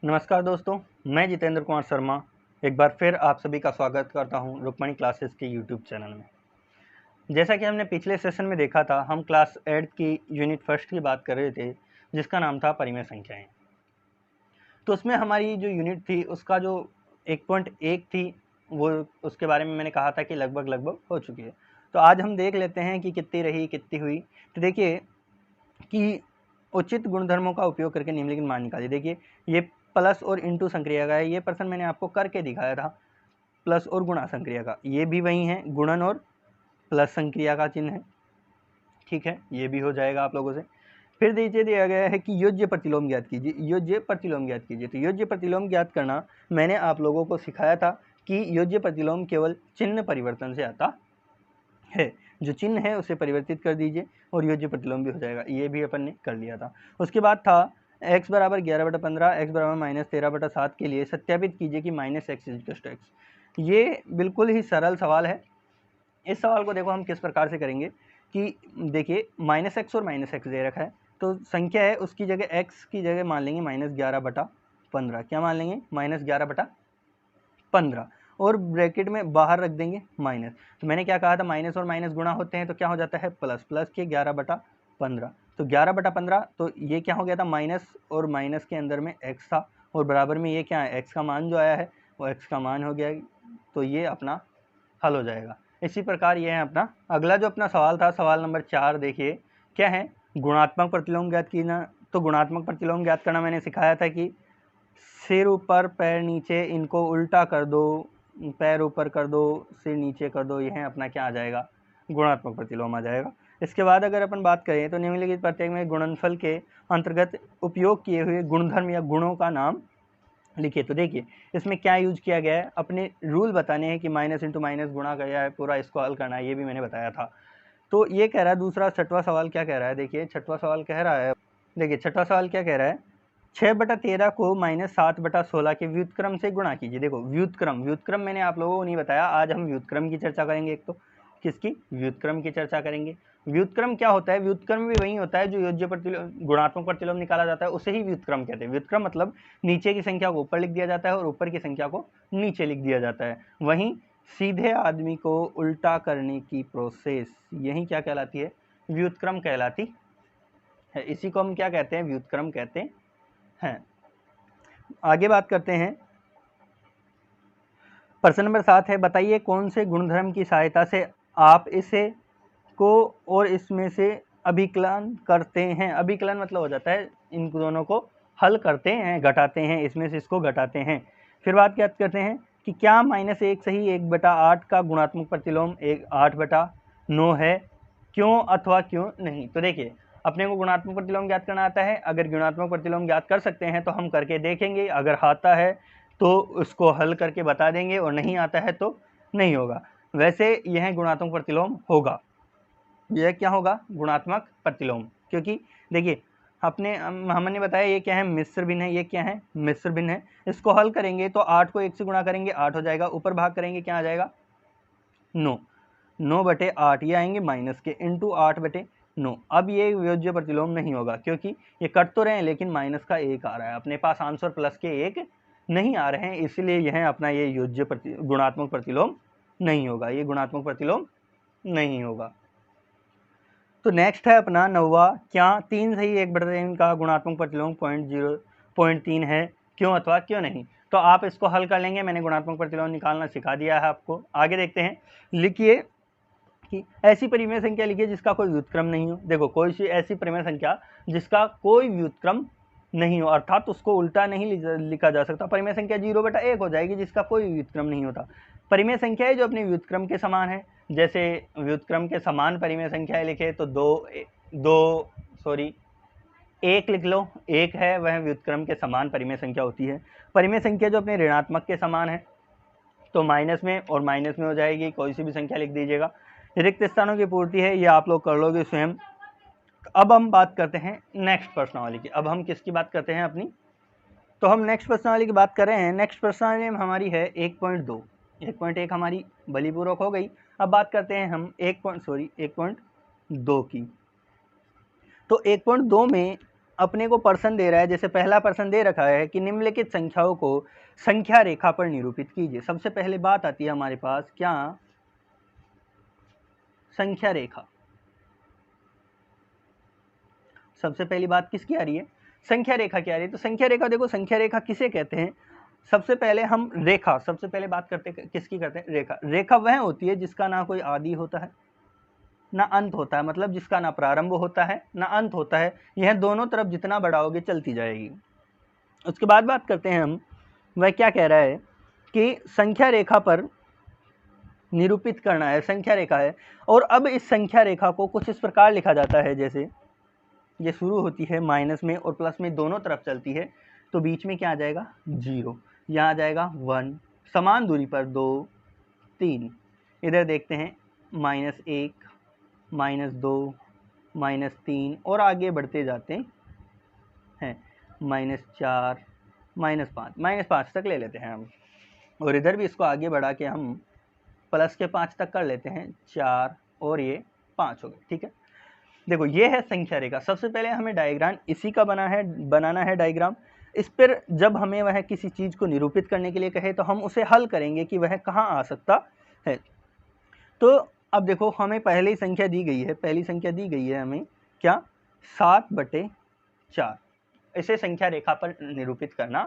नमस्कार दोस्तों, मैं जितेंद्र कुमार शर्मा एक बार फिर आप सभी का स्वागत करता हूं रुक्मणी क्लासेस के यूट्यूब चैनल में। जैसा कि हमने पिछले सेशन में देखा था, हम क्लास 8 की यूनिट फर्स्ट की बात कर रहे थे जिसका नाम था परिमेय संख्याएं। तो उसमें हमारी जो यूनिट थी उसका जो 1.1 थी वो उसके बारे में मैंने कहा था कि लगभग हो चुकी है। तो आज हम देख लेते हैं कि कितनी रही, कितनी हुई। तो देखिए कि उचित गुणधर्मों का उपयोग करके निम्नलिखित मान निकालिए। देखिए ये प्लस और इंटू संक्रिया का है, ये प्रश्न मैंने आपको करके दिखाया था। प्लस और गुणा संक्रिया का, ये भी वही है, गुणन और प्लस संक्रिया का चिन्ह है। ठीक है, ये भी हो जाएगा आप लोगों से। फिर नीचे दिया गया है कि योज्य प्रतिलोम ज्ञात कीजिए। योज्य प्रतिलोम ज्ञात कीजिए। तो योज्य प्रतिलोम ज्ञात करना मैंने आप लोगों को सिखाया था कि योज्य प्रतिलोम केवल चिन्ह परिवर्तन से आता है। जो चिन्ह है उसे परिवर्तित कर दीजिए और योज्य प्रतिलोम भी हो जाएगा। ये भी अपन ने कर लिया था। उसके बाद था x बराबर 11/15, x बराबर -13/7 के लिए सत्यापित कीजिए कि -x = x। ये बिल्कुल ही सरल सवाल है। इस सवाल को देखो हम किस प्रकार से करेंगे कि देखिए -x और -x दे रखा है, तो संख्या है उसकी जगह x की जगह मान लेंगे -11/15। क्या मान लेंगे? -11/15 और ब्रैकेट में बाहर रख देंगे माइनस। तो मैंने क्या कहा था, माइनस और माइनस गुणा होते हैं तो क्या हो जाता है प्लस। प्लस के 11/15, तो 11/15, तो ये क्या हो गया था, माइनस और माइनस के अंदर में x था और बराबर में ये क्या है, x का मान जो आया है वो x का मान हो गया। तो ये अपना हल हो जाएगा। इसी प्रकार ये है अपना अगला जो अपना सवाल था, सवाल नंबर 4। देखिए क्या है, गुणात्मक प्रतिलोम ज्ञात करना। तो गुणात्मक प्रतिलोम ज्ञात करना मैंने सिखाया था कि सिर ऊपर पैर नीचे, इनको उल्टा कर दो, पैर ऊपर कर दो, सिर नीचे कर दो, यह अपना क्या आ जाएगा, गुणात्मक प्रतिलोम आ जाएगा। इसके बाद अगर अपन बात करें तो निम्नलिखित प्रत्येक में गुणनफल के अंतर्गत उपयोग किए हुए गुणधर्म या गुणों का नाम लिखिए। तो देखिए इसमें क्या यूज किया गया है, अपने रूल बताने हैं कि माइनस इंटू माइनस गुणा गया है, पूरा इसको हल करना है, ये भी मैंने बताया था। तो ये कह रहा है दूसरा छठवां सवाल क्या कह रहा है। देखिए छठवां सवाल कह रहा है, देखिए छठवां सवाल क्या कह रहा है, 6/13 को -7/16 के व्युत्क्रम से गुणा कीजिए। देखो व्युत्क्रम मैंने आप लोगों को नहीं बताया, आज हम व्युत्क्रम की चर्चा करेंगे। एक तो किसकी, व्युत्क्रम की चर्चा करेंगे। व्युत्क्रम क्या होता है, व्युत्क्रम भी वही होता है जो योज्य प्रतिलोम गुणात्मक प्रतिलोम निकाला जाता है, उसे ही व्युत्क्रम कहते हैं। व्युत्क्रम मतलब नीचे की संख्या को ऊपर लिख दिया जाता है और ऊपर की संख्या को नीचे लिख दिया जाता है। वहीं सीधे आदमी को उल्टा करने की प्रोसेस, यही क्या कहलाती है, व्युत्क्रम कहलाती है। इसी को हम क्या कहते हैं, व्युत्क्रम कहते हैं। आगे बात करते हैं, प्रश्न नंबर 7 है, बताइए कौन से गुणधर्म की सहायता से आप इसे को और इसमें से अभिकलन करते हैं। अभिकलन मतलब हो जाता है इन दोनों को हल करते हैं, घटाते हैं, इसमें से इसको घटाते हैं। फिर बात क्या करते हैं कि क्या -1 सही 1/8 का गुणात्मक प्रतिलोम 8/9 है, क्यों अथवा क्यों नहीं। तो देखिए अपने को गुणात्मक प्रतिलोम ज्ञात करना आता है, अगर गुणात्मक प्रतिलोम ज्ञात कर सकते हैं तो हम करके देखेंगे, अगर आता है तो उसको हल करके बता देंगे और नहीं आता है तो नहीं होगा। वैसे यह गुणात्मक प्रतिलोम होगा, यह क्या होगा, गुणात्मक प्रतिलोम। क्योंकि देखिए हमने बताया ये क्या है, मिश्र भिन्न है। ये क्या है, मिश्र भिन्न है। इसको हल करेंगे तो 8 को 1 से गुणा करेंगे 8 हो जाएगा, ऊपर भाग करेंगे क्या आ जाएगा 9, 9/8 ये आएंगे माइनस के, इंटू 8/9। अब ये योज्य प्रतिलोम नहीं होगा क्योंकि ये कट तो रहे हैं लेकिन माइनस का 1 आ रहा है, अपने पास आंसर प्लस के 1 नहीं आ रहे हैं, इसलिए यह अपना ये योज्य गुणात्मक प्रतिलोम नहीं होगा, ये गुणात्मक प्रतिलोम नहीं होगा। तो नेक्स्ट है अपना 9वां, क्या 3 सही 1/3 का गुणात्मक प्रतिलोम 0.3 है, क्यों अथवा क्यों नहीं। तो आप इसको हल कर लेंगे, मैंने गुणात्मक प्रतिलोम निकालना सिखा दिया है आपको। आगे देखते हैं, लिखिए कि ऐसी परिमेय संख्या लिखिए जिसका कोई व्युत्क्रम नहीं हो। देखो कोई सी ऐसी परिमेय संख्या जिसका कोई व्युत्क्रम नहीं हो, अर्थात उसको उल्टा नहीं लिखा जा सकता। परिमेय संख्या 0/1 हो जाएगी जिसका कोई व्युत्क्रम नहीं होता। परिमेय संख्या है जो अपने व्युत्क्रम के समान है, जैसे व्युत्क्रम के समान परिमेय संख्या लिखे तो एक लिख लो, एक है वह व्युत्क्रम के समान परिमेय संख्या होती है। परिमेय संख्या जो अपने ऋणात्मक के समान है तो माइनस में और माइनस में हो जाएगी, कोई सी भी संख्या लिख दीजिएगा। रिक्त स्थानों की पूर्ति है, ये आप लोग कर लोगे स्वयं। अब हम बात करते हैं नेक्स्ट प्रश्नावली की। अब हम किसकी बात करते हैं अपनी, तो हम नेक्स्ट प्रश्नावली की बात कर रहे हैं। नेक्स्ट प्रश्नावली में हमारी है 1.2, 1.1 हमारी बलिपूर्वक हो गई। अब बात करते हैं हम 1.2 की। तो 1.2 में अपने को पर्सन दे रहा है, जैसे पहला पर्सन दे रखा है कि निम्नलिखित संख्याओं को संख्या रेखा पर निरूपित कीजिए। सबसे पहले बात आती है हमारे पास क्या, संख्या रेखा। सबसे पहली बात किसकी आ रही है, संख्या रेखा की आ रही है। तो संख्या रेखा देखो, संख्या रेखा किसे कहते हैं, सबसे पहले हम रेखा, सबसे पहले बात करते हैं किसकी करते हैं, रेखा। रेखा वह होती है जिसका ना कोई आदि होता है ना अंत होता है, मतलब जिसका ना प्रारंभ होता है ना अंत होता है, यह दोनों तरफ जितना बढ़ाओगे चलती जाएगी। उसके बाद बात करते हैं हम, वह क्या कह रहा है कि संख्या रेखा पर निरूपित करना है, संख्या रेखा है। और अब इस संख्या रेखा को कुछ इस प्रकार लिखा जाता है, जैसे ये शुरू होती है माइनस में और प्लस में, दोनों तरफ चलती है, तो बीच में क्या आ जाएगा 0, यहाँ आ जाएगा 1, समान दूरी पर 2, 3, इधर देखते हैं -1, -2, -3 और आगे बढ़ते जाते हैं -4, -5 तक ले लेते हैं हम। और इधर भी इसको आगे बढ़ा के हम प्लस के 5 तक कर लेते हैं, 4 और ये 5 हो गए। ठीक है, देखो ये है संख्या रेखा। सबसे पहले हमें डायग्राम इसी का बनाना है डायग्राम। इस पर जब हमें वह किसी चीज़ को निरूपित करने के लिए कहे तो हम उसे हल करेंगे कि वह कहाँ आ सकता है। तो अब देखो हमें पहले ही संख्या दी गई है, पहली संख्या दी गई है हमें क्या, 7/4, इसे संख्या रेखा पर निरूपित करना।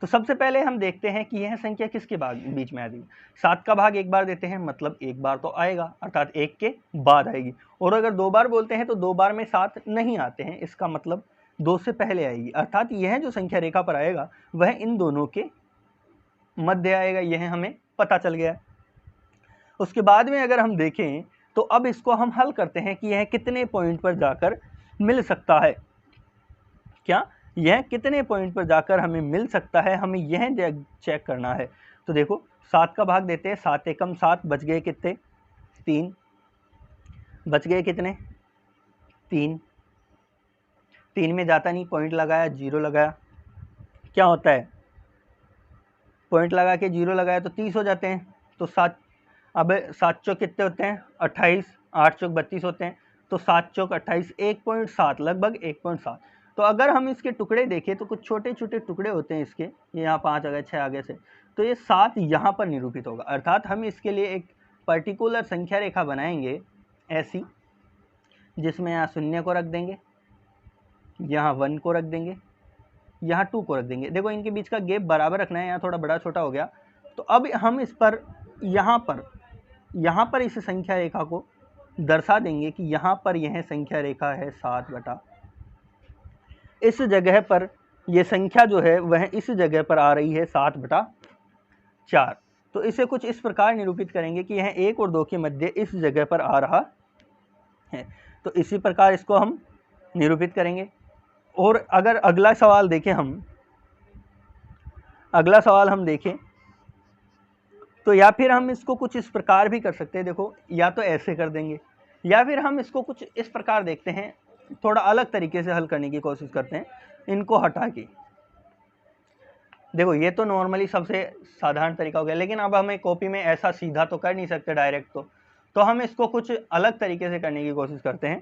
तो सबसे पहले हम देखते हैं कि यह संख्या किसके बीच में आ रही है। 7 का भाग एक बार देते हैं, मतलब एक बार तो आएगा, अर्थात 1 के बाद आएगी। और अगर 2 बार बोलते हैं तो 2 बार में 7 नहीं आते हैं, इसका मतलब 2 से पहले आएगी, अर्थात यह जो संख्या रेखा पर आएगा वह इन दोनों के मध्य आएगा, यह हमें पता चल गया। उसके बाद में अगर हम देखें तो अब इसको हम हल करते हैं कि यह कितने पॉइंट पर जाकर मिल सकता है, क्या यह कितने पॉइंट पर जाकर हमें मिल सकता है, हमें यह चेक करना है। तो देखो 7 का भाग देते हैं, 7 एकम 7, बच गए कितने 3, बच गए कितने 3, 3 में जाता नहीं, पॉइंट लगाया 0 लगाया, क्या होता है पॉइंट लगा के 0 लगाया तो 30 हो जाते हैं। तो 7, अब 7 चौक कितने होते हैं 28, 8 चौक 32 होते हैं, तो 7 चौक 28, 1.7, लगभग 1.7। तो अगर हम इसके टुकड़े देखें तो कुछ छोटे छोटे टुकड़े होते हैं इसके, ये यहाँ 5 आ गए 6 आगे से, तो ये 7 यहाँ पर निरूपित होगा। अर्थात हम इसके लिए एक पर्टिकुलर संख्या रेखा बनाएंगे ऐसी, जिसमें यहाँ 0 को रख देंगे, यहाँ 1 को रख देंगे, यहाँ 2 को रख देंगे। देखो इनके बीच का गैप बराबर रखना है, यहाँ थोड़ा बड़ा छोटा हो गया। तो अब हम इस पर यहाँ पर इस संख्या रेखा को दर्शा देंगे कि यहाँ पर यह संख्या रेखा है 7/, इस जगह पर यह संख्या जो है वह इस जगह पर आ रही है 7/4। तो इसे कुछ इस प्रकार निरूपित करेंगे कि यह 1 और 2 के मध्य इस जगह पर आ रहा है। तो इसी प्रकार इसको हम निरूपित करेंगे। और अगर अगला सवाल देखें हम देखें तो या फिर हम इसको कुछ इस प्रकार भी कर सकते हैं। देखो या तो ऐसे कर देंगे, या फिर हम इसको कुछ इस प्रकार देखते हैं, थोड़ा अलग तरीके से हल करने की कोशिश करते हैं, इनको हटा के। देखो ये तो नॉर्मली सबसे साधारण तरीका हो गया, लेकिन अब हमें कॉपी में ऐसा सीधा तो कर नहीं सकते डायरेक्ट, तो हम इसको कुछ अलग तरीके से करने की कोशिश करते हैं।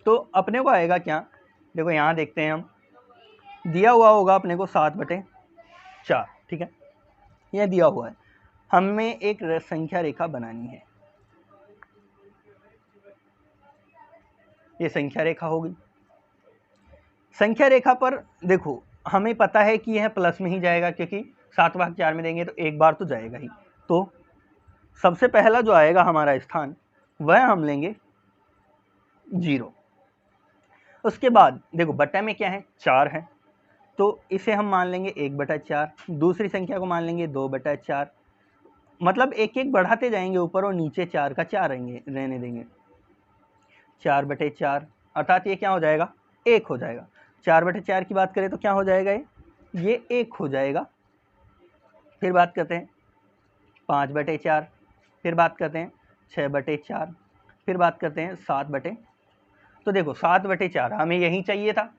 तो अपने को आएगा क्या, देखो यहाँ देखते हैं हम, दिया हुआ होगा अपने को 7/4, ठीक है, यह दिया हुआ है। हमें एक संख्या रेखा बनानी है, ये संख्या रेखा होगी। संख्या रेखा पर देखो हमें पता है कि यह प्लस में ही जाएगा, क्योंकि 7/4 में देंगे तो एक बार तो जाएगा ही। तो सबसे पहला जो आएगा हमारा स्थान वह हम लेंगे 0। उसके बाद देखो बटा में क्या है 4 है, तो इसे हम मान लेंगे 1/4। दूसरी संख्या को मान लेंगे 2/4, मतलब एक एक बढ़ाते जाएंगे ऊपर और नीचे 4 का 4 रहने देंगे, 4/4, अर्थात ये क्या हो जाएगा 1 हो जाएगा। 4/4 की बात करें तो क्या हो जाएगा, ये 1 हो जाएगा। फिर बात करते हैं 5/4, फिर बात करते हैं 6/4, फिर बात करते हैं 7/, तो देखो 7/4 हमें यही चाहिए था,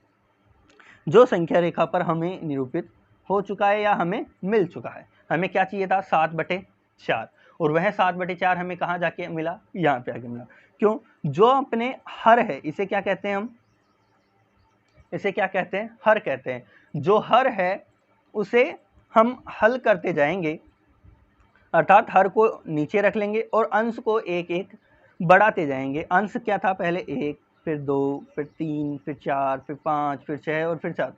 जो संख्या रेखा पर हमें निरूपित हो चुका है या हमें मिल चुका है। हमें क्या चाहिए था 7/4, और वह 7/4 हमें कहाँ जाके मिला, यहाँ पे आके मिला। क्यों, जो अपने हर है इसे क्या कहते हैं हम, इसे क्या कहते हैं? हर कहते हैं। जो हर है उसे हम हल करते जाएंगे, अर्थात हर को नीचे रख लेंगे और अंश को एक एक बढ़ाते जाएंगे। अंश क्या था? पहले 1, फिर 2, फिर 3, फिर 4, फिर 5, फिर 6 और फिर 7।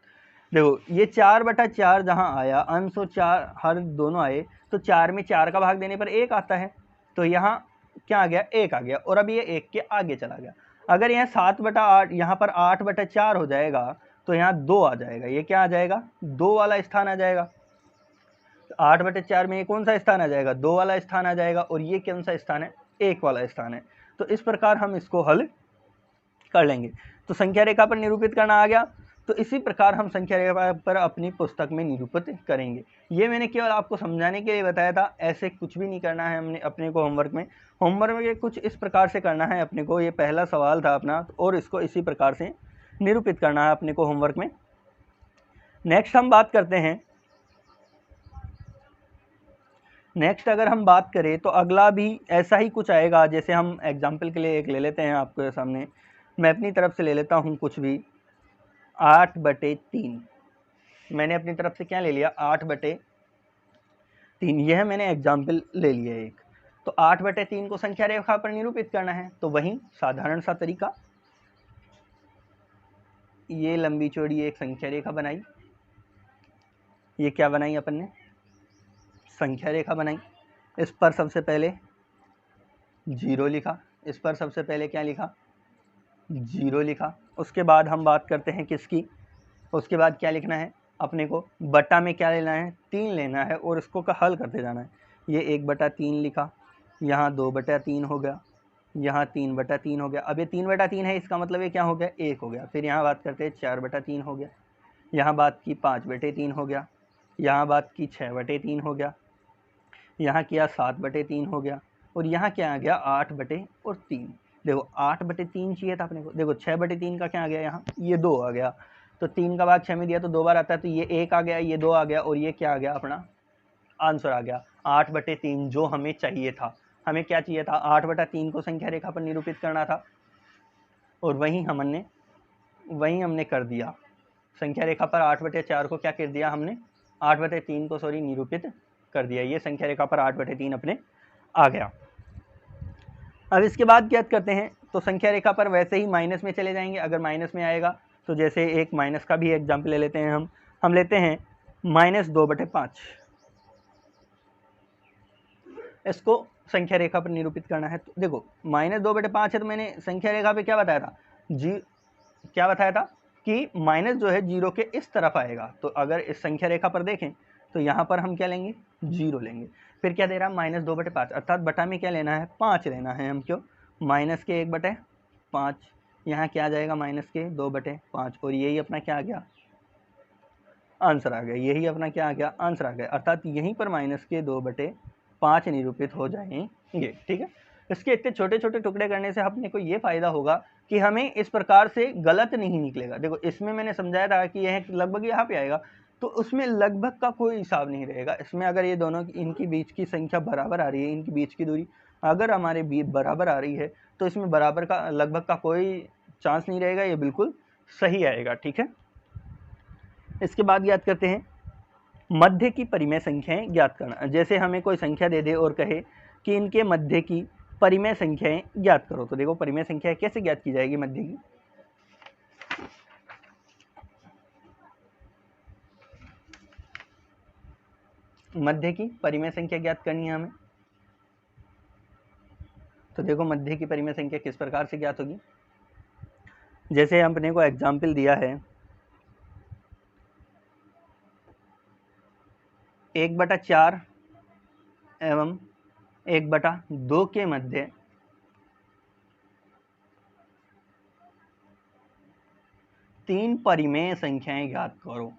देखो ये 4/4 जहाँ आया, अंश और 4 हर दोनों आए, तो 4 में 4 का भाग देने पर 1 आता है, तो यहाँ क्या आ गया? 1 आ गया, और अब ये 1 के आगे चला गया। अगर यहाँ 7/8 यहाँ पर 8/4 हो जाएगा तो यहाँ 2 आ जाएगा। ये क्या आ जाएगा? 2 वाला स्थान आ जाएगा। 8/4 में ये कौन सा स्थान आ जाएगा? 2 वाला स्थान आ जाएगा, और ये कौन सा स्थान है? 1 वाला स्थान है। तो इस प्रकार हम इसको हल कर लेंगे। तो संख्या रेखा पर निरूपित करना आ गया। तो इसी प्रकार हम संख्या रेखा पर अपनी पुस्तक में निरूपित करेंगे। ये मैंने केवल आपको समझाने के लिए बताया था, ऐसे कुछ भी नहीं करना है हमने अपने को होमवर्क में। होमवर्क में कुछ इस प्रकार से करना है अपने को, ये पहला सवाल था अपना, और इसको इसी प्रकार से निरूपित करना है अपने को होमवर्क में। नेक्स्ट हम बात करते हैं, नेक्स्ट अगर हम बात करें तो अगला भी ऐसा ही कुछ आएगा। जैसे हम एग्जाम्पल के लिए एक ले लेते हैं आपके सामने, मैं अपनी तरफ से ले लेता हूँ कुछ भी, 8/3। मैंने अपनी तरफ से क्या ले लिया? 8/3। यह मैंने एग्जाम्पल ले लिया एक। तो 8/3 को संख्या रेखा पर निरूपित करना है, तो वही साधारण सा तरीका, ये लंबी चौड़ी एक संख्या रेखा बनाई। ये क्या बनाई अपन ने? संख्या रेखा बनाई। इस पर सबसे पहले 0 लिखा, इस पर सबसे पहले क्या लिखा? 0 लिखा। उसके बाद हम बात करते हैं किसकी? उसके बाद क्या लिखना है अपने को? बटा में क्या लेना है? 3 लेना है, और इसको का हल करते जाना है। ये 1/3 लिखा, यहाँ 2/3 हो गया, यहाँ 3/3 हो गया। अब ये 3/3 है, इसका मतलब ये क्या हो गया? 1 हो गया। फिर यहाँ बात करते हैं 4/3 हो गया, यहाँ बात की 5/3 हो गया, यहाँ बात की 6/3 हो गया, यहाँ किया 7/3 हो गया, और यहाँ क्या आ गया? 8/3। देखो 8/3 चाहिए था अपने को। देखो 6/3 का क्या आ गया? यहाँ ये 2 आ गया। तो 3 का भाग 6 में दिया तो 2 बार आता है, तो ये 1 आ गया, ये 2 आ गया, और ये क्या आ गया? अपना आंसर आ गया 8/3, जो हमें चाहिए था। हमें क्या चाहिए था? 8/3 को संख्या रेखा पर निरूपित करना था, और वही हमने कर दिया। संख्या रेखा पर 8/4 को क्या कर दिया हमने? 8/3 को निरूपित कर दिया। ये संख्या रेखा पर 8/3 अपने आ गया। अब इसके बाद क्या करते हैं? तो संख्या रेखा पर वैसे ही माइनस में चले जाएंगे। अगर माइनस में आएगा तो जैसे एक माइनस का भी एग्जाम्पल ले लेते हैं हम लेते हैं -2/5। इसको संख्या रेखा पर निरूपित करना है। तो देखो -2/5 है, तो मैंने संख्या रेखा पे क्या बताया था? क्या बताया था कि माइनस जो है 0 के इस तरफ आएगा। तो अगर इस संख्या रेखा पर देखें तो यहाँ पर हम क्या लेंगे? 0 लेंगे। फिर क्या दे रहा है? -2/5, अर्थात बटा में क्या लेना है? 5 लेना है हम। क्यों? माइनस के 1/5, यहाँ क्या आ जाएगा? माइनस के 2/5, और यही अपना क्या आ गया? आंसर आ गया। यही अपना क्या आ गया? आंसर आ गया। अर्थात यहीं पर माइनस के 2/5 निरूपित हो जाएंगे। ठीक है, इसके इतने छोटे छोटे टुकड़े करने से अपने को ये फायदा होगा कि हमें इस प्रकार से गलत नहीं निकलेगा। देखो इसमें मैंने समझाया था कि यह लगभग यहाँ पे आएगा, तो उसमें लगभग का कोई हिसाब नहीं रहेगा। इसमें अगर ये दोनों इनकी बीच की संख्या बराबर आ रही है, इनकी बीच की दूरी अगर हमारे बीच बराबर आ रही है, तो इसमें बराबर का लगभग का कोई चांस नहीं रहेगा, ये बिल्कुल सही आएगा। ठीक है, इसके बाद याद करते हैं मध्य की परिमेय संख्याएं ज्ञात करना। जैसे हमें कोई संख्या दे दे और कहे कि इनके मध्य की परिमेय संख्याएं ज्ञात करो, तो देखो परिमेय संख्या कैसे ज्ञात की जाएगी? मध्य की परिमेय संख्या ज्ञात करनी है हमें। तो देखो मध्य की परिमेय संख्या किस प्रकार से ज्ञात होगी? जैसे हमने को एग्जाम्पल दिया है 1/4 एवं 1/2 के मध्य तीन परिमेय संख्याएं ज्ञात करो।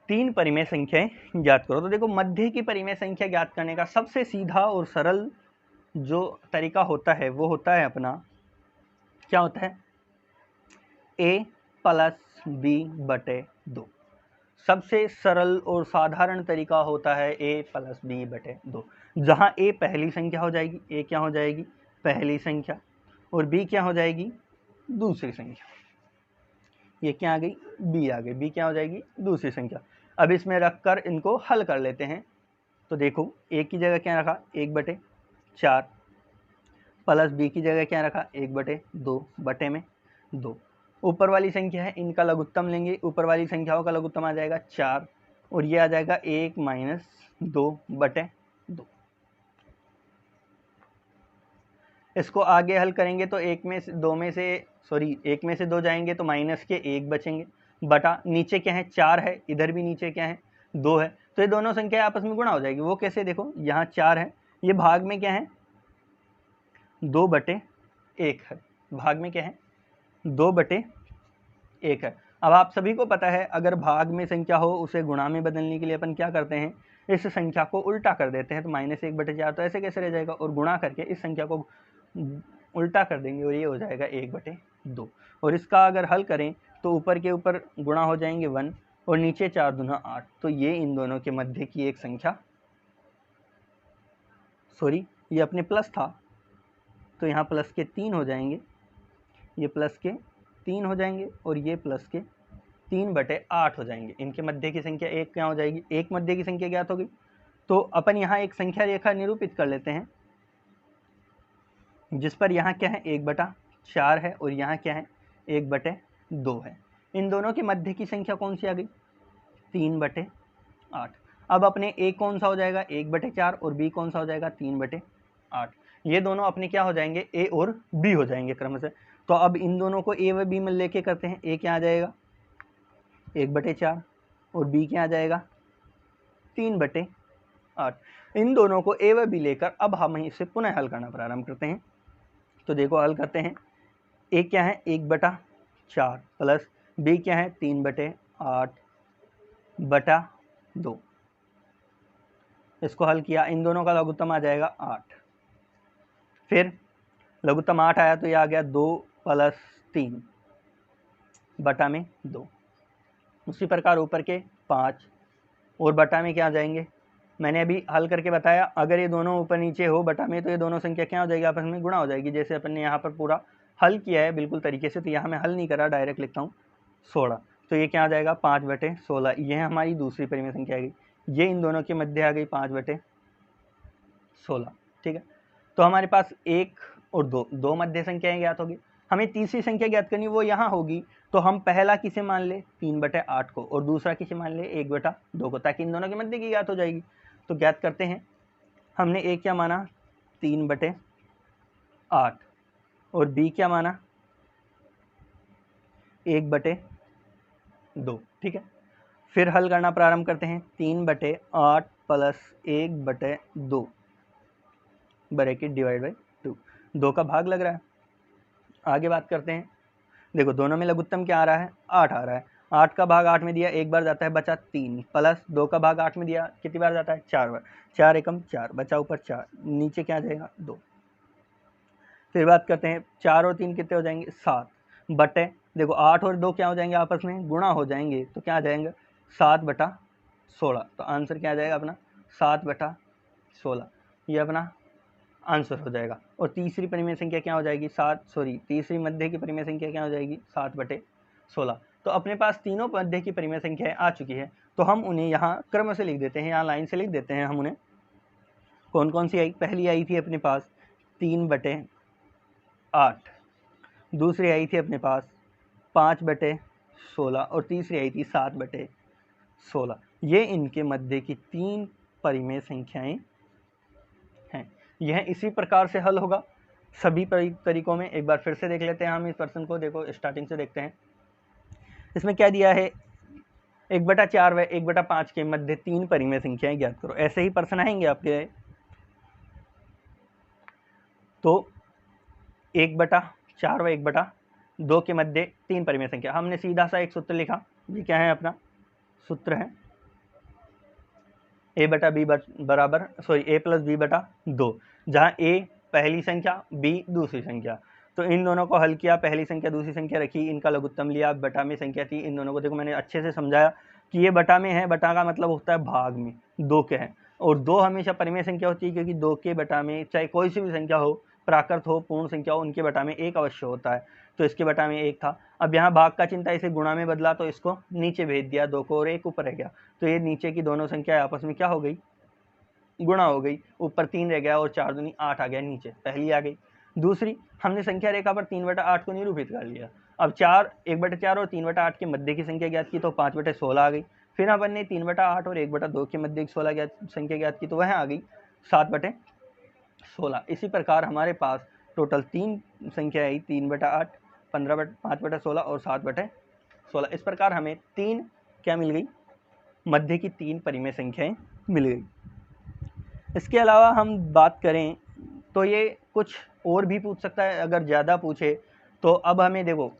तीन परिमेय संख्याएं ज्ञात करो। तो देखो मध्य की परिमेय संख्या ज्ञात करने का सबसे सीधा और सरल जो तरीका होता है वो होता है अपना, क्या होता है? a + b/2। सबसे सरल और साधारण तरीका होता है a + b/2, जहां a पहली संख्या हो जाएगी, a क्या हो जाएगी? पहली संख्या, और b क्या हो जाएगी? दूसरी संख्या। ये क्या आ गई, b आ गई। b क्या हो जाएगी, दूसरी संख्या। अब इसमें रखकर इनको हल कर लेते हैं। तो देखो a की जगह क्या रखा, 1/4 प्लस b की जगह क्या रखा, 1/2 बटे में 2। ऊपर वाली संख्या है, इनका लघुत्तम लेंगे, ऊपर वाली संख्याओं का लघुत्तम आ जाएगा 4 और ये आ जाएगा 1 - 2/2। इसको आगे हल करेंगे तो 1 में से 2 जाएंगे तो माइनस के 1 बचेंगे, बटा नीचे क्या है 4 है, इधर भी नीचे क्या है 2 है, तो ये दोनों संख्या आपस में गुणा हो जाएगी। वो कैसे, देखो यहाँ 4 है, ये भाग में क्या है 2/1 है, भाग में क्या है 2/1 है। अब आप सभी को पता है अगर भाग में संख्या हो उसे गुणा में बदलने के लिए अपन क्या करते हैं, इस संख्या को उल्टा कर देते हैं। तो -1/4 तो ऐसे कैसे रह जाएगा, और गुणा करके इस संख्या को उल्टा कर देंगे और ये हो जाएगा 1/2। और इसका अगर हल करें तो ऊपर के ऊपर गुणा हो जाएंगे 1 और नीचे 4 दूना 8। तो ये इन दोनों के मध्य की एक संख्या, ये अपने प्लस था तो यहाँ प्लस के 3 हो जाएंगे, ये प्लस के 3 हो जाएंगे और ये प्लस के 3/8 हो जाएंगे। इनके मध्य की संख्या एक क्या हो जाएगी, एक मध्य की संख्या ज्ञात होगी। तो अपन यहाँ एक संख्या रेखा निरूपित कर लेते हैं जिस पर यहाँ क्या है 1/4 है और यहाँ क्या है 1/2 है। इन दोनों के मध्य की संख्या कौन सी आ गई, 3/8। अब अपने a कौन सा हो जाएगा 1/4 और b कौन सा हो जाएगा 3/8। ये दोनों अपने क्या हो जाएंगे, a और b हो जाएंगे क्रमशः। तो अब इन दोनों को a व b में लेके करते हैं। a क्या आ जाएगा 1/4 और b क्या आ जाएगा 3/8। इन दोनों को a व b लेकर अब हम इसे पुनः हल करना प्रारंभ करते हैं। तो देखो हल करते हैं, a क्या है 1/4 प्लस b क्या है 3/8/2। इसको हल किया, इन दोनों का लघुत्तम आ जाएगा 8। फिर लघुत्तम 8 आया तो ये आ गया 2 + 3/2। उसी प्रकार ऊपर के 5 और बटा में क्या आ जाएंगे, मैंने अभी हल करके बताया अगर ये दोनों ऊपर नीचे हो बटा में तो ये दोनों संख्या क्या हो जाएगी, आपस में गुणा हो जाएगी। जैसे अपन ने यहाँ पर पूरा हल किया है बिल्कुल तरीके से, तो यहाँ मैं हल नहीं करा, डायरेक्ट लिखता हूँ 16। तो ये क्या आ जाएगा 5/16। यह हमारी दूसरी परिमेय संख्या आ गई, ये इन दोनों के मध्य आ गई 5/16। ठीक है, तो हमारे पास 1 और 2 मध्य संख्याएं ज्ञात होगी। हमें तीसरी संख्या ज्ञात करनी, वो यहाँ होगी। तो हम पहला किसे मान ले 3/8 को और दूसरा किसे मान ले 1/2 को, ताकि इन दोनों के मध्य की ज्ञात हो जाएगी। तो ज्ञात करते हैं, हमने a क्या माना 3/8 और b क्या माना 1/2। ठीक है, फिर हल करना प्रारंभ करते हैं। 3/8 + 1/2 ब्रैकेट डिवाइड बाई 2, 2 का भाग लग रहा है। आगे बात करते हैं, देखो दोनों में लघुत्तम क्या आ रहा है 8 आ रहा है। 8 का भाग 8 में दिया, एक बार जाता है बचा 3, प्लस 2 का भाग 8 में दिया कितनी बार जाता है 4 बार, 4 एकम 4 बचा ऊपर 4, नीचे क्या आ जाएगा 2। फिर बात करते हैं 4 और 3 कितने हो जाएंगे 7 बटे, देखो 8 और 2 क्या हो जाएंगे आपस में गुणा हो जाएंगे, तो क्या आ जाएंगे 7/16। तो आंसर क्या आ जाएगा अपना 7/16, ये अपना आंसर हो जाएगा। और तीसरी परिमेय संख्या क्या हो जाएगी तीसरी मध्य की परिमेय संख्या क्या हो जाएगी 7/16। तो अपने पास तीनों मध्य की परिमेय संख्याएं आ चुकी है, तो हम उन्हें यहाँ क्रम से लिख देते हैं, यहाँ लाइन से लिख देते हैं हम उन्हें। कौन कौन सी आई, पहली आई थी अपने पास 3/8, दूसरी आई थी अपने पास 5/16 और तीसरी आई थी 7/16। ये इनके मध्य की 3 परिमेय संख्याएं हैं। यह इसी प्रकार से हल होगा सभी तरीकों में। एक बार फिर से देख लेते हैं हम इस प्रश्न को, देखो स्टार्टिंग से देखते हैं। इसमें क्या दिया है 1/4 व 1/5 के मध्य 3 परिमेय संख्याएं ज्ञात करो। ऐसे ही प्रश्न आएंगे आपके। तो 1/4 व 1/2 के मध्य 3 परिमेय संख्या, हमने सीधा सा एक सूत्र लिखा। ये क्या है अपना सूत्र है a + b/2, जहाँ a पहली संख्या b दूसरी संख्या। तो इन दोनों को हल किया, पहली संख्या दूसरी संख्या रखी, इनका लघुत्तम लिया, बटा में संख्या थी। इन दोनों को देखो मैंने अच्छे से समझाया कि ये बटा में है, बटा का मतलब होता है भाग में 2 के हैं, और 2 हमेशा परिमेय संख्या होती है, क्योंकि 2 के बटा में चाहे कोई सी भी संख्या हो, प्राकृत हो पूर्ण संख्या हो, उनके बटा में 1 अवश्य होता है। तो इसके बटा में 1 था। अब यहाँ भाग का चिन्ह था, इसे गुणा में बदला तो इसको नीचे भेज दिया, 2 को और 1 ऊपर रह गया, तो ये नीचे की दोनों संख्या आपस में क्या हो गई, गुणा हो गई। ऊपर 3 रह गया और 4 दूनी 8 आ गया, नीचे पहली आ गई। दूसरी, हमने संख्या रेखा पर 3/8 को निरूपित कर लिया। अब 4 1/4 और 3/8 के मध्य की संख्या ज्ञात की तो 5/16 आ गई। फिर अपन ने 3/8 और 1/2 के मध्य की संख्या ज्ञात की तो वह आ गई 7/16। इसी प्रकार हमारे पास टोटल 3 संख्या आई, 3/8, 5/16 और 7/16। इस प्रकार हमें 3 क्या मिल गई, मध्य की 3 परिमेय संख्याएं मिल गई। इसके अलावा हम बात करें तो ये कुछ और भी पूछ सकता है, अगर ज़्यादा पूछे तो। अब हमें देखो,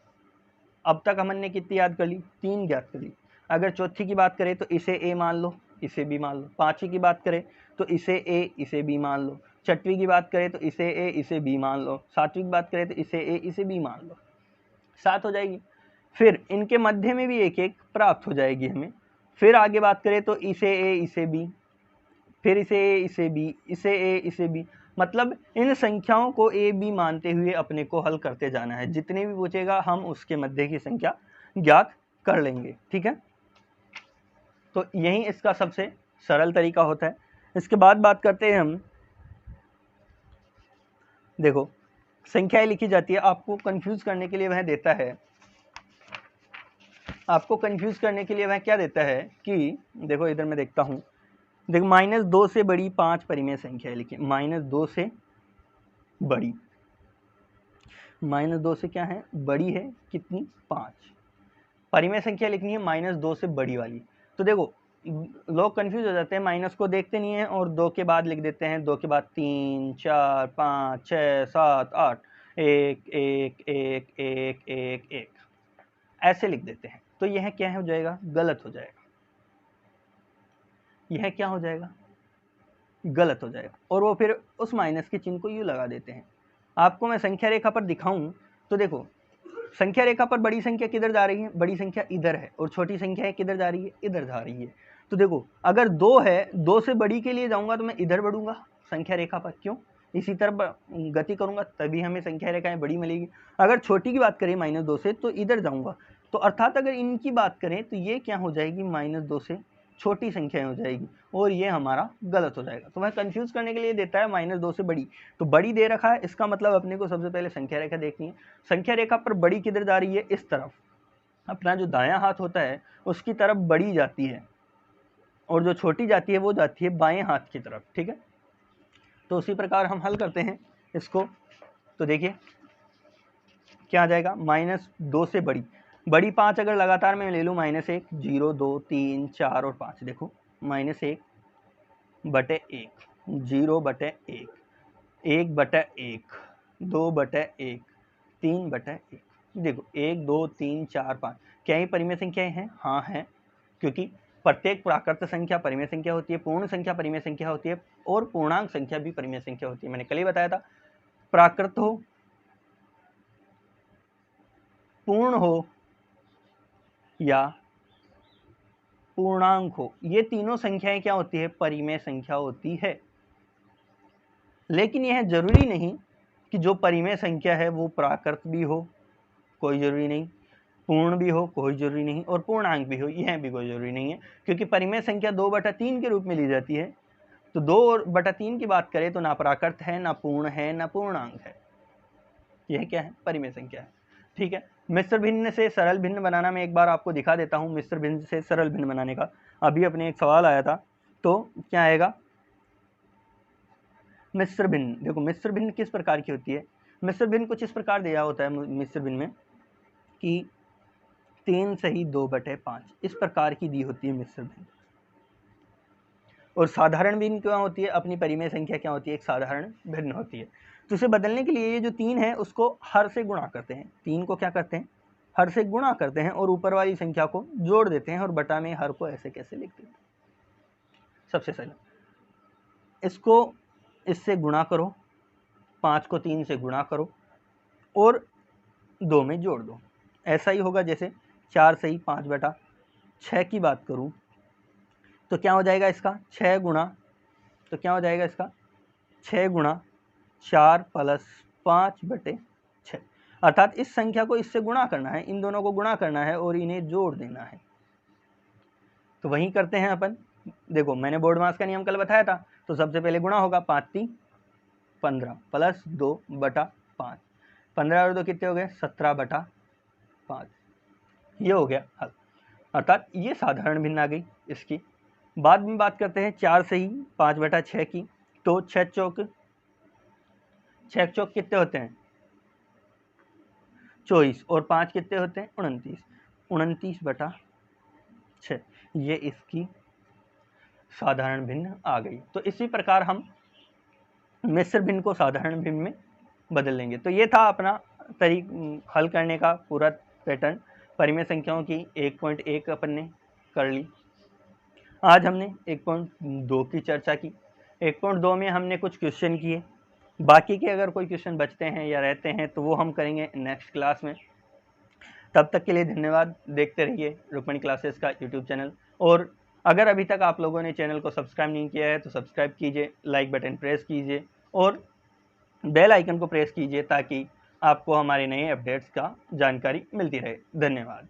अब तक हमने कितनी याद कर ली, 3 ज्ञात कर ली। अगर चौथी की बात करें तो इसे ए मान लो, इसे बी मान लो। पांचवी की बात करें तो इसे ए इसे बी मान लो। छठवीं की बात करें तो इसे ए इसे बी मान लो। सातवीं की बात करें तो इसे ए इसे बी मान लो। 7 हो जाएगी। फिर इनके मध्य में भी एक एक प्राप्त हो जाएगी हमें। फिर आगे बात करें तो इसे ए इसे बी, फिर इसे ए इसे बी, इसे ए इसे बी, मतलब इन संख्याओं को ए बी मानते हुए अपने को हल करते जाना है। जितने भी पूछेगा हम उसके मध्य की संख्या ज्ञात कर लेंगे, ठीक है। तो यही इसका सबसे सरल तरीका होता है। इसके बाद बात करते हैं हम, देखो संख्याएं लिखी जाती है, आपको कंफ्यूज करने के लिए वह देता है, आपको कंफ्यूज करने के लिए वह क्या देता है कि देखो इधर मैं देखता हूँ, देखो -2 से बड़ी 5 परिमेय संख्या लिखी। -2 से बड़ी, -2 से क्या है, बड़ी है कितनी, 5 परिमेय संख्या लिखनी है -2 से बड़ी वाली। तो देखो लोग कंफ्यूज हो जाते हैं, माइनस को देखते नहीं है और 2 के बाद लिख देते हैं, 2 के बाद 3 4 5 6 7 8 1 1 1 1 1 1 ऐसे लिख देते हैं। तो यह क्या हो जाएगा, गलत हो जाएगा। यह क्या हो जाएगा, गलत हो जाएगा। और वो फिर उस माइनस के चिन्ह को यूँ लगा देते हैं। आपको मैं संख्या रेखा पर दिखाऊं तो देखो, संख्या रेखा पर बड़ी संख्या किधर जा रही है, बड़ी संख्या इधर है, और छोटी संख्या है किधर जा रही है, इधर जा रही है। तो देखो अगर 2 है, 2 से बड़ी के लिए जाऊंगा तो मैं इधर बढ़ूंगा संख्या रेखा पर, क्यों, इसी तरफ गति करूंगा तभी हमें संख्या रेखाएं बड़ी मिलेगी। अगर छोटी की बात करें -2 से तो इधर जाऊंगा। तो अर्थात अगर इनकी बात करें तो ये क्या हो जाएगी, -2 से छोटी संख्याएं हो जाएगी, और ये हमारा गलत हो जाएगा। तो वह कंफ्यूज करने के लिए देता है -2 से बड़ी, तो बड़ी दे रखा है, इसका मतलब अपने को सबसे पहले संख्या रेखा देखनी है। संख्या रेखा पर बड़ी किधर जा रही है, इस तरफ, अपना जो दायां हाथ होता है उसकी तरफ बड़ी जाती है, और जो छोटी जाती है वो जाती है बाएं हाथ की तरफ, ठीक है। तो उसी प्रकार हम हल करते हैं इसको। तो देखिए क्या आ जाएगा, -2 से बड़ी, बड़ी 5 अगर लगातार मैं ले लूँ, -1 0 2 3 4 और 5, देखो -1/1 0/1 1/1 2/1 3/1, देखो 1 2 3 4 5, क्या ये परिमेय संख्याएं हैं, हाँ हैं, क्योंकि प्रत्येक प्राकृत संख्या परिमेय संख्या होती है, पूर्ण संख्या परिमेय संख्या होती है, और पूर्णांक संख्या भी परिमेय संख्या होती है। मैंने कल ही बताया था, प्राकृत हो, पूर्ण हो या पूर्णांक हो, ये तीनों संख्याएं क्या होती है, परिमेय संख्या होती है। लेकिन यह जरूरी नहीं कि जो परिमेय संख्या है वो प्राकृत भी हो, कोई जरूरी नहीं, पूर्ण भी हो, कोई जरूरी नहीं, और पूर्णांक भी हो, यह भी कोई जरूरी नहीं है, क्योंकि परिमेय संख्या 2/3 के रूप में ली जाती है। तो 2/3 की बात करें तो ना प्राकृत है, ना पूर्ण है, ना पूर्णांक है, यह क्या है, परिमेय संख्या है, ठीक है। मिश्र भिन्न से सरल भिन्न बनाना मैं एक बार आपको दिखा देता हूँ, मिश्र भिन्न से सरल भिन्न बनाने का। अभी अपने एक सवाल आया था, तो क्या आएगा, मिश्र भिन्न, देखो मिश्र भिन्न किस प्रकार की होती है, मिश्र भिन्न कुछ इस प्रकार दिया होता है मिश्र भिन्न में कि 3 सही 2/5, इस प्रकार की दी होती है मिश्र भिन्न। और साधारण भिन्न क्या होती है, अपनी परिमेय संख्या क्या होती है, एक साधारण भिन्न होती है। तो इसे बदलने के लिए ये जो 3 है उसको हर से गुणा करते हैं, 3 को क्या करते हैं, हर से गुणा करते हैं, और ऊपर वाली संख्या को जोड़ देते हैं, और बटा में हर को ऐसे कैसे लिख देते हैं। सबसे पहले इसको इससे गुणा करो, 5 को 3 से गुणा करो और 2 में जोड़ दो। ऐसा ही होगा जैसे 4 सही 5/6 की बात करूं तो क्या हो जाएगा इसका, 6 गुणा, तो क्या हो जाएगा इसका 6 गुणा 4 + 5/6। अर्थात इस संख्या को इससे गुणा करना है, इन दोनों को गुणा करना है और इन्हें जोड़ देना है। तो वही करते हैं अपन। देखो मैंने बोर्ड मास का नियम कल बताया था, तो सबसे पहले गुणा होगा 5 3 15 प्लस 2 बटा 5, 15 और 2 कितने हो गए 17 बटा 5, ये हो गया हल। अर्थात ये साधारण भिन्न आ गई। इसकी बाद में बात करते हैं 4 से ही 5 बटा 6 की। तो 6 चौक कितने होते हैं 24 और 5 कितने होते हैं 29, 29 बटा 6, ये इसकी साधारण भिन्न आ गई। तो इसी प्रकार हम मिश्र भिन्न को साधारण भिन्न में बदल लेंगे। तो ये था अपना हल करने का पूरा पैटर्न। परिमेय संख्याओं की 1.1 अपन ने कर ली। आज हमने 1.2 की चर्चा की। 1.2 में हमने कुछ क्वेश्चन किए, बाकी के अगर कोई क्वेश्चन बचते हैं या रहते हैं तो वो हम करेंगे नेक्स्ट क्लास में। तब तक के लिए धन्यवाद। देखते रहिए रुक्मणी क्लासेस का यूट्यूब चैनल, और अगर अभी तक आप लोगों ने चैनल को सब्सक्राइब नहीं किया है तो सब्सक्राइब कीजिए, लाइक बटन प्रेस कीजिए और बेल आइकन को प्रेस कीजिए ताकि आपको हमारे नए अपडेट्स का जानकारी मिलती रहे। धन्यवाद।